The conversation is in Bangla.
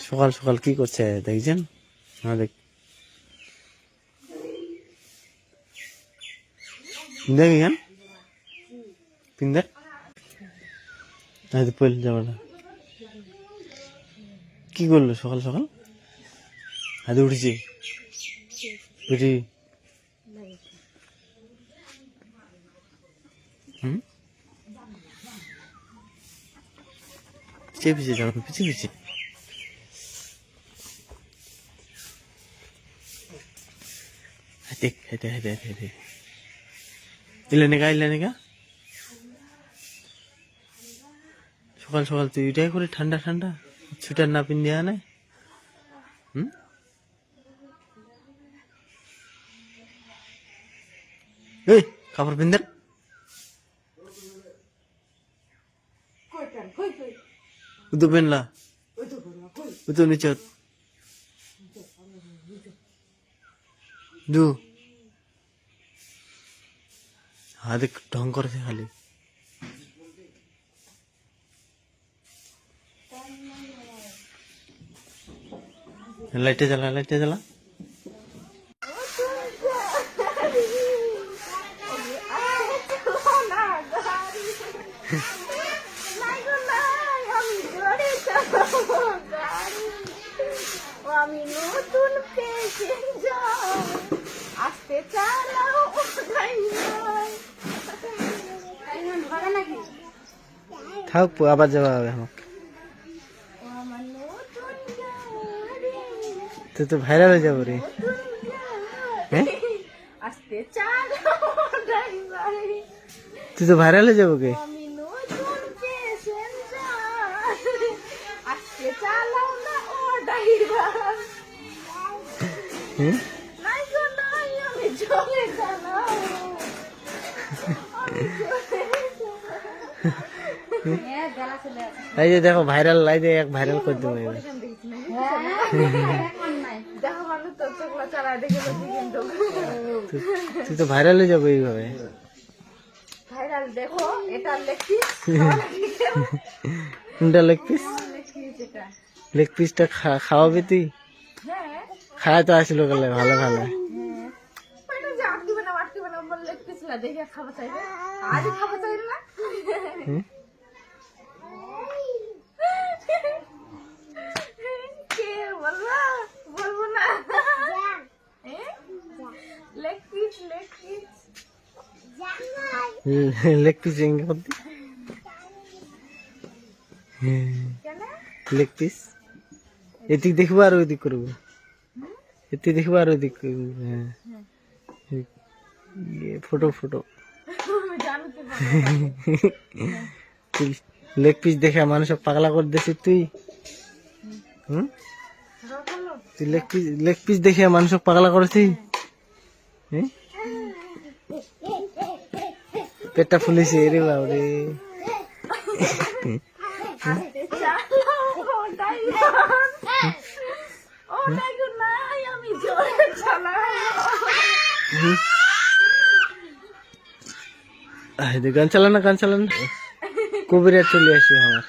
সকাল সকাল কি করছে দেখছেন? দেখ দেখেন পিন্দার পল যাবার কি করলো সকাল সকাল? হাতে উঠেছি উঠি পিছিয়ে পিছিয়ে যাও, পিছিয়ে পিছিয়ে দেখ হেঁটে হেঁটে হেঁটে ইলেনিকা সকাল সকাল তুই এটাই করে ঠান্ডা ঠান্ডা সুইটার না পিন দেওয়া নাই? এই কাপড় পিনদের উদু পেনলা উদু নিচে দু হাতে ঢং করেছে খালি। লাইটে জ্বালা লাইটে জ্বালা আমি নতুন প্যাসেঞ্জার আসতে চালাও থাক আবার যাওয়া হবে আমাকে। তুই তো ভাইরাল হয়ে যাবো রে। হ্যাঁ আসতে চালাও তুই তো ভাইরাল হয়ে যাবো কে? আমি নতুন প্যাসেঞ্জার আসতে চালাও না ও ড্রাইভার। নাই গো নাই আমি চলে চালাও এই যে দেখো ভাইরাল লাই যে এক ভাইরাল করে দেবো এবার। দেখো মানুষ তো চোখলা চালা দেখে কিন্তু তুই তো ভাইরাল হয়ে যাবো এইভাবে। ভাইরাল দেখো এটা লেখিস কোনটা লেগ পিস? এটা লেগ পিসটা খাওয়াবি তুই? হ্যাঁ খাওয়া তো আসলো গেলে ভালো ভালো। মানে যে আটকিবে না বল লেগ পিস না দেখে খাওয়া চাইবে আজ খাওয়া চাইবে না। কে বলবো না leg piece leg piece leg piece এদিক দেখবো আর ওইদিক করবো, এদিক দেখবো আর ওইদিক করবো। হ্যাঁ ফটো ফটো লেগ পিস দেখে মানুষ পাগলা করে দিছিস তুই। তুই লেগ পিস দেখে মানুষ পাগলা করেছিস। পেটটা ফুলেছে রে বাবরে। গান চালানা কবিরা চলে আসে আমার।